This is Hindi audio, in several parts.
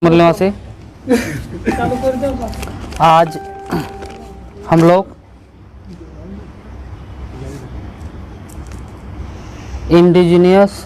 मूल निवासी आज हम लोग indigenous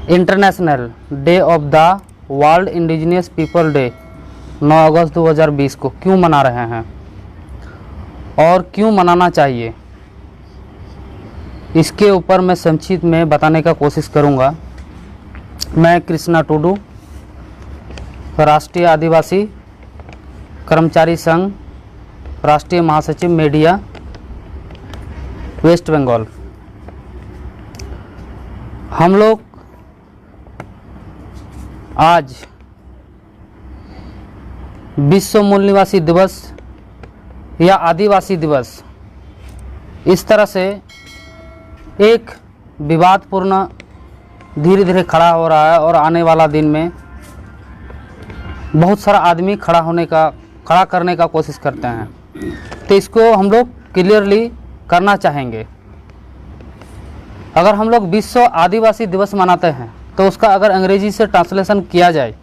international day of the world indigenous people day 9 अगस्त 2020 को क्यों मना रहे हैं और क्यों मनाना चाहिए, इसके ऊपर मैं संक्षिप्त में बताने का कोशिश करूंगा। मैं कृष्णा टुडू, राष्ट्रीय आदिवासी कर्मचारी संघ, राष्ट्रीय महासचिव मीडिया, वेस्ट बंगाल। हम लोग आज विश्व मूल निवासी दिवस या आदिवासी दिवस इस तरह से एक विवादपूर्ण धीरे धीरे खड़ा हो रहा है और आने वाला दिन में बहुत सारा आदमी खड़ा करने का कोशिश करते हैं, तो इसको हम लोग क्लियरली करना चाहेंगे। अगर हम लोग विश्व आदिवासी दिवस मनाते हैं तो उसका अगर अंग्रेजी से ट्रांसलेशन किया जाए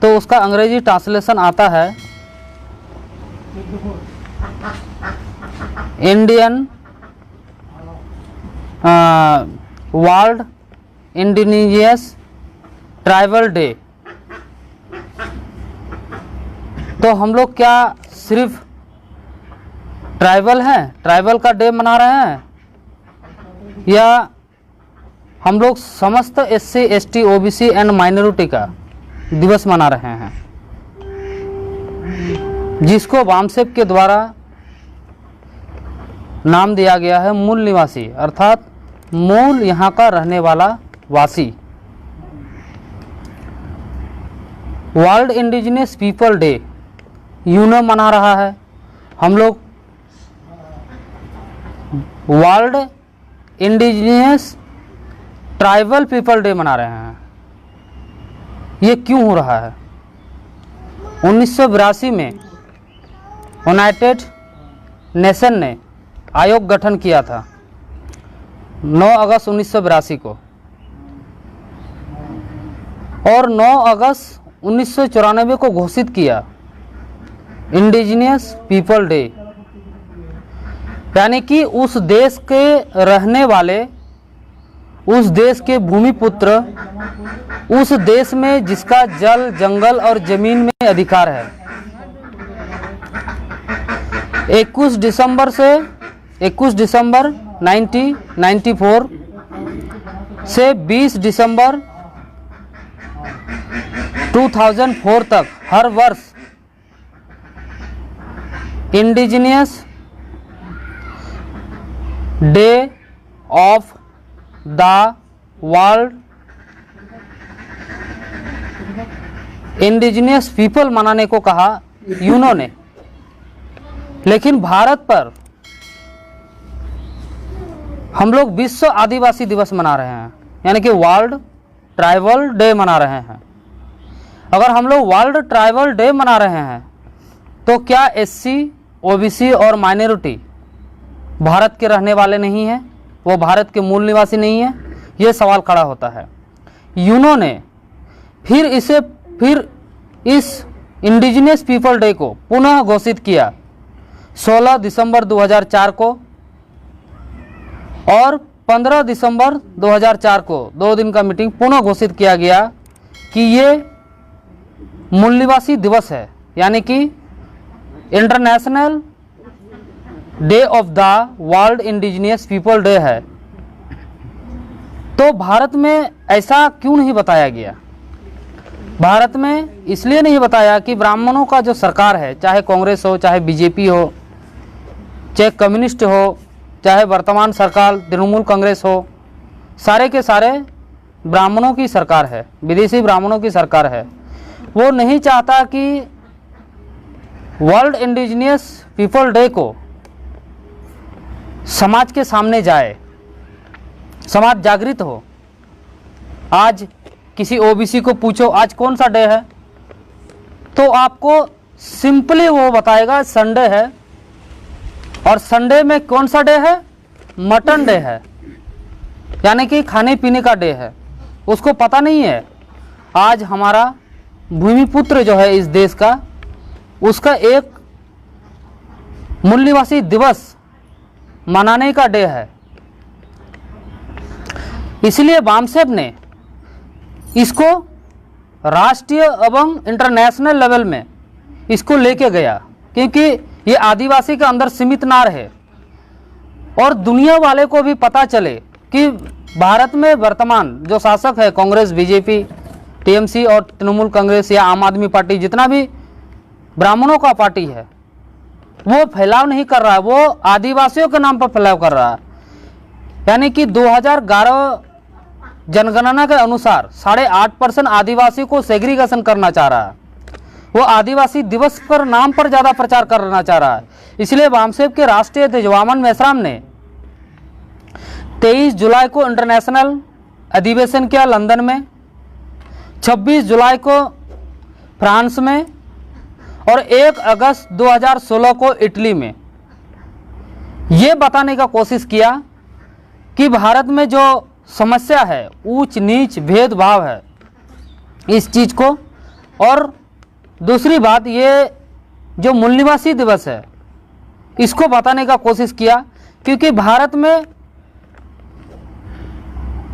तो उसका अंग्रेजी ट्रांसलेशन आता है Indian world indigenous tribal day. तो हम लोग क्या सिर्फ ट्राइबल का डे मना रहे हैं, या हम लोग समस्त SC ST OBC and minority का दिवस मना रहे हैं, जिसको वामसेप के द्वारा नाम दिया गया है मूल निवासी, अर्थात मूल यहाँ का रहने वाला वासी। World indigenous people day UNO मना रहा है, हम लोग world indigenous tribal people day मना रहे हैं। ये क्यों हो रहा है? 1982 में यूनाइटेड नेशन ने आयोग गठन किया था 9 अगस्त 1982 को, और 9 अगस्त 1994 को घोषित किया इंडिजिनियस पीपल डे, यानी कि उस देश के रहने वाले, उस देश के भूमिपुत्र, उस देश में जिसका जल, जंगल और जमीन में अधिकार है। 21 दिसंबर 1994 से 20 दिसंबर 2004 तक हर वर्ष indigenous day of the world indigenous people मनाने को कहा यूनो ने। लेकिन भारत पर हम लोग विश्व आदिवासी दिवस मना रहे हैं, यानी कि वर्ल्ड ट्राइबल डे मना रहे हैं। अगर हम लोग वर्ल्ड ट्राइबल डे मना रहे हैं तो क्या SC OBC और माइनॉरिटी भारत के रहने वाले नहीं हैं, वो भारत के मूल निवासी नहीं हैं? ये सवाल खड़ा होता है। यूनो ने फिर इस इंडिजिनियस पीपल डे को पुनः घोषित किया 16 दिसंबर 2004 को, और 15 दिसंबर 2004 को 2 दिन का मीटिंग पुनः घोषित किया गया कि ये मूल निवासी दिवस है, यानी कि international day of the world indigenous people day है। तो भारत में ऐसा क्यों नहीं बताया गया? भारत में इसलिए नहीं बताया कि ब्राह्मणों का जो सरकार है, चाहे कांग्रेस हो, चाहे BJP हो, चाहे कम्युनिस्ट हो, चाहे वर्तमान सरकार तृणमूल कांग्रेस हो, सारे के सारे ब्राह्मणों की सरकार है, विदेशी ब्राह्मणों की सरकार है। वो नहीं चाहता कि वर्ल्ड इंडिजिनियस पीपल डे को समाज के सामने जाए, समाज जागृत हो। आज किसी OBC को पूछो आज कौन सा डे है, तो आपको सिंपली वो बताएगा संडे है, और संडे में कौन सा डे है? मटन डे है, यानी कि खाने पीने का डे है। उसको पता नहीं है आज हमारा भूमिपुत्र जो है इस देश का, उसका एक मूल निवासी दिवस मनाने का डे है। इसलिए बामसेफ ने इसको राष्ट्रीय एवं इंटरनेशनल लेवल में इसको लेके गया, क्योंकि ये आदिवासी के अंदर सीमित ना रहे और दुनिया वाले को भी पता चले कि भारत में वर्तमान जो शासक है, कांग्रेस, बीजेपी, टीएमसी और तृणमूल कांग्रेस या आम आदमी पार्टी, जितना भी ब्राह्मणों का पार्टी है, वो फैलाव नहीं कर रहा है, वो आदिवासियों के नाम पर फैलाव कर रहा है। यानी कि 2011 जनगणना के अनुसार 8.5% आदिवासी को सेग्रीगेशन करना चाह रहा है। वो आदिवासी दिवस पर नाम पर ज़्यादा प्रचार करना चाह रहा है। इसलिए बामसेफ के राष्ट्रीय अध्यक्ष वामन मेश्राम ने 23 जुलाई को इंटरनेशनल अधिवेशन किया लंदन में, 26 जुलाई को फ्रांस में और 1 अगस्त 2016 को इटली में। ये बताने का कोशिश किया कि भारत में जो समस्या है, ऊंच नीच भेदभाव है, इस चीज़ को, और दूसरी बात ये जो मूल निवासी दिवस है इसको बताने का कोशिश किया, क्योंकि भारत में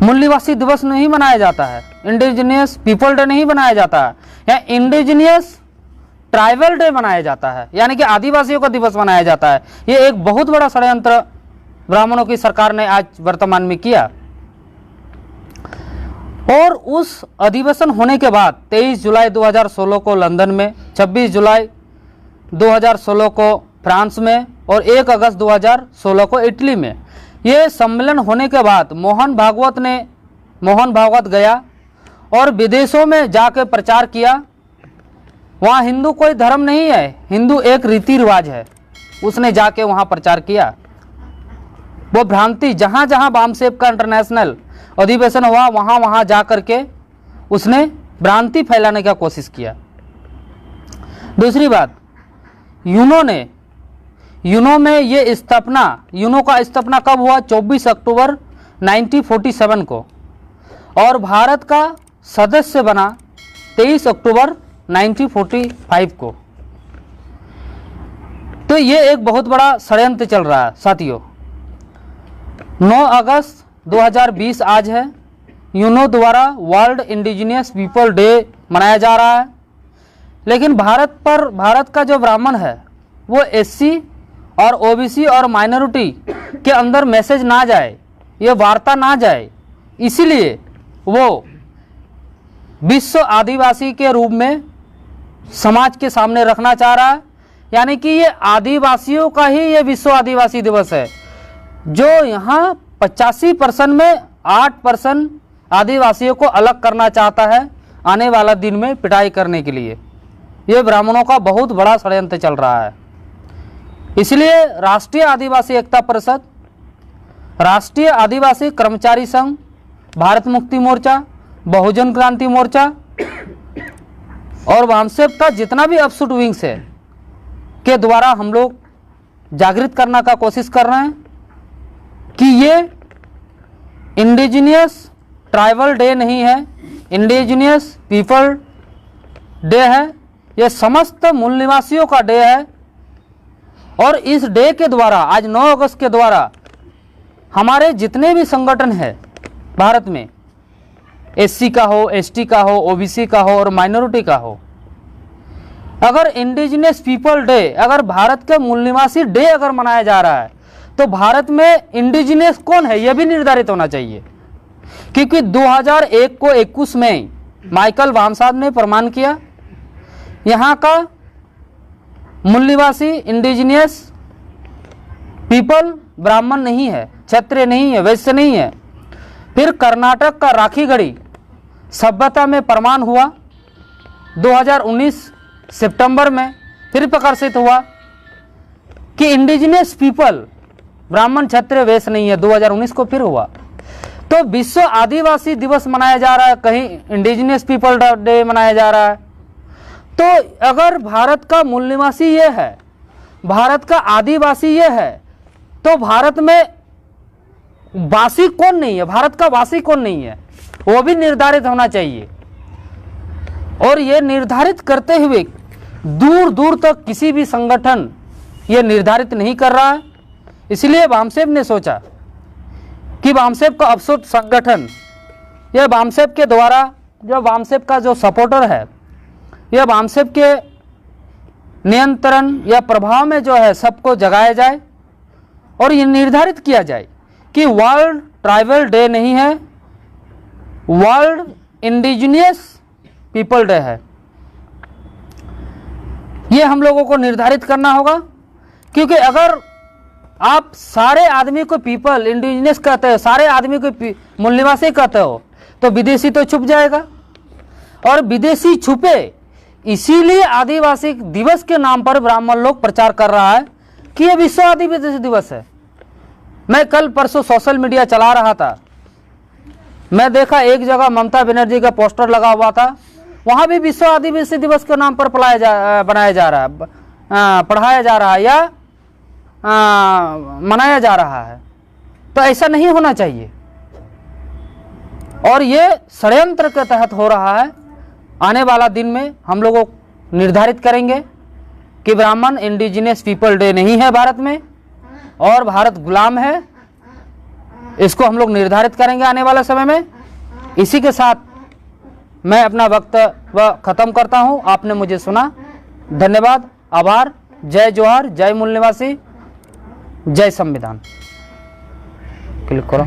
मूल निवासी दिवस नहीं मनाया जाता है, इंडिजिनियस पीपल डे नहीं मनाया जाता है, या इंडिजिनियस ट्राइबल डे मनाया जाता है, यानी कि आदिवासियों का दिवस मनाया जाता है। ये एक बहुत बड़ा षड्यंत्र ब्राह्मणों की सरकार ने आज वर्तमान में किया। और उस अधिवेशन होने के बाद 23 जुलाई 2016 को लंदन में, 26 जुलाई 2016 को फ्रांस में और 1 अगस्त 2016 को इटली में, ये सम्मेलन होने के बाद मोहन भागवत गया और विदेशों में जाकर प्रचार किया। वहाँ हिंदू कोई धर्म नहीं है, हिंदू एक रीति रिवाज है, उसने जाके वहाँ प्रचार किया। वो भ्रांति, जहाँ जहाँ बामसेफ का इंटरनेशनल अधिवेशन हुआ वहाँ जा करके उसने भ्रांति फैलाने का कोशिश किया। दूसरी बात, यूनो में ये स्थापना, यूनो का स्थापना कब हुआ? 24 अक्टूबर 1947 को, और भारत का सदस्य बना 23 अक्टूबर 1945 को। तो ये एक बहुत बड़ा षड्यंत्र चल रहा है साथियों। 9 अगस्त 2020 आज है, यूनो द्वारा वर्ल्ड इंडिजिनियस पीपल डे मनाया जा रहा है, लेकिन भारत का जो ब्राह्मण है वो एससी और ओबीसी और माइनॉरिटी के अंदर मैसेज ना जाए, ये वार्ता ना जाए, इसीलिए वो विश्व आदिवासी के रूप में समाज के सामने रखना चाह रहा है। यानी कि ये आदिवासियों का ही ये विश्व आदिवासी दिवस है, जो यहाँ 85% में 8% आदिवासियों को अलग करना चाहता है आने वाला दिन में पिटाई करने के लिए। ये ब्राह्मणों का बहुत बड़ा षड्यंत्र चल रहा है। इसलिए राष्ट्रीय आदिवासी एकता परिषद, राष्ट्रीय आदिवासी कर्मचारी संघ, भारत मुक्ति मोर्चा, बहुजन क्रांति मोर्चा और बामसेफ का जितना भी अपशूट विंग्स है के द्वारा हम लोग जागृत करने का कोशिश कर रहे हैं कि ये इंडिजिनियस ट्राइबल डे नहीं है, इंडिजिनियस पीपल डे है, ये समस्त मूल निवासियों का डे है। और इस डे के द्वारा, आज 9 अगस्त के द्वारा, हमारे जितने भी संगठन है भारत में, एससी का हो, एसटी का हो, ओबीसी का हो और माइनॉरिटी का हो, अगर इंडिजिनियस पीपल डे, अगर भारत के मूल निवासी डे अगर मनाया जा रहा है, तो भारत में इंडिजिनियस कौन है यह भी निर्धारित होना चाहिए। क्योंकि 2001 को 21 में माइकल वाम साहब ने प्रमाण किया, यहाँ का मूल निवासी इंडिजिनियस पीपल ब्राह्मण नहीं है, क्षत्रिय नहीं है, वैश्य नहीं है। फिर कर्नाटक का राखीगढ़ी सभ्यता में प्रमाण हुआ 2019 सितंबर में, फिर प्रकाशित हुआ कि इंडिजिनियस पीपल ब्राह्मण क्षत्रिय वैश्य नहीं है, 2019 को फिर हुआ। तो विश्व आदिवासी दिवस मनाया जा रहा है, कहीं इंडिजिनियस पीपल डे मनाया जा रहा है। तो अगर भारत का मूल निवासी ये है, भारत का आदिवासी ये है, तो भारत में वासी कौन नहीं है, भारत का वासी कौन नहीं है, वो भी निर्धारित होना चाहिए। और ये निर्धारित करते हुए दूर दूर तक किसी भी संगठन ये निर्धारित नहीं कर रहा है। इसलिए बामसेब ने सोचा कि बामसेब का अपसुट संगठन, यह बामसेब के द्वारा, जो बामसेब का जो सपोर्टर है, यह बामसेब के नियंत्रण या प्रभाव में जो है सबको जगाया जाए और ये निर्धारित किया जाए कि वर्ल्ड ट्राइबल डे नहीं है, वर्ल्ड इंडिजिनियस पीपल डे है। ये हम लोगों को निर्धारित करना होगा, क्योंकि अगर आप सारे आदमी को पीपल इंडिजिनियस कहते हो, सारे आदमी को मूल निवासी कहते हो, तो विदेशी तो छुप जाएगा। और विदेशी छुपे, इसीलिए आदिवासी दिवस के नाम पर ब्राह्मण लोग प्रचार कर रहा है कि यह विश्व आदिवासी दिवस है। मैं कल परसों सोशल मीडिया चला रहा था, मैं देखा एक जगह ममता बनर्जी का पोस्टर लगा हुआ था, वहां भी विश्व आदिवासी दिवस के नाम पर बनाया जा रहा है, पढ़ाया जा रहा है या मनाया जा रहा है। तो ऐसा नहीं होना चाहिए और ये षड्यंत्र के तहत हो रहा है। आने वाला दिन में हम लोग निर्धारित करेंगे कि ब्राह्मण इंडिजिनियस पीपल डे नहीं है भारत में और भारत गुलाम है, इसको हम लोग निर्धारित करेंगे आने वाले समय में। इसी के साथ मैं अपना वक्तव्य खत्म करता हूं। आपने मुझे सुना, धन्यवाद, आभार। जय जोहार, जय मूल निवासी, जय संविधान। क्लिक करो।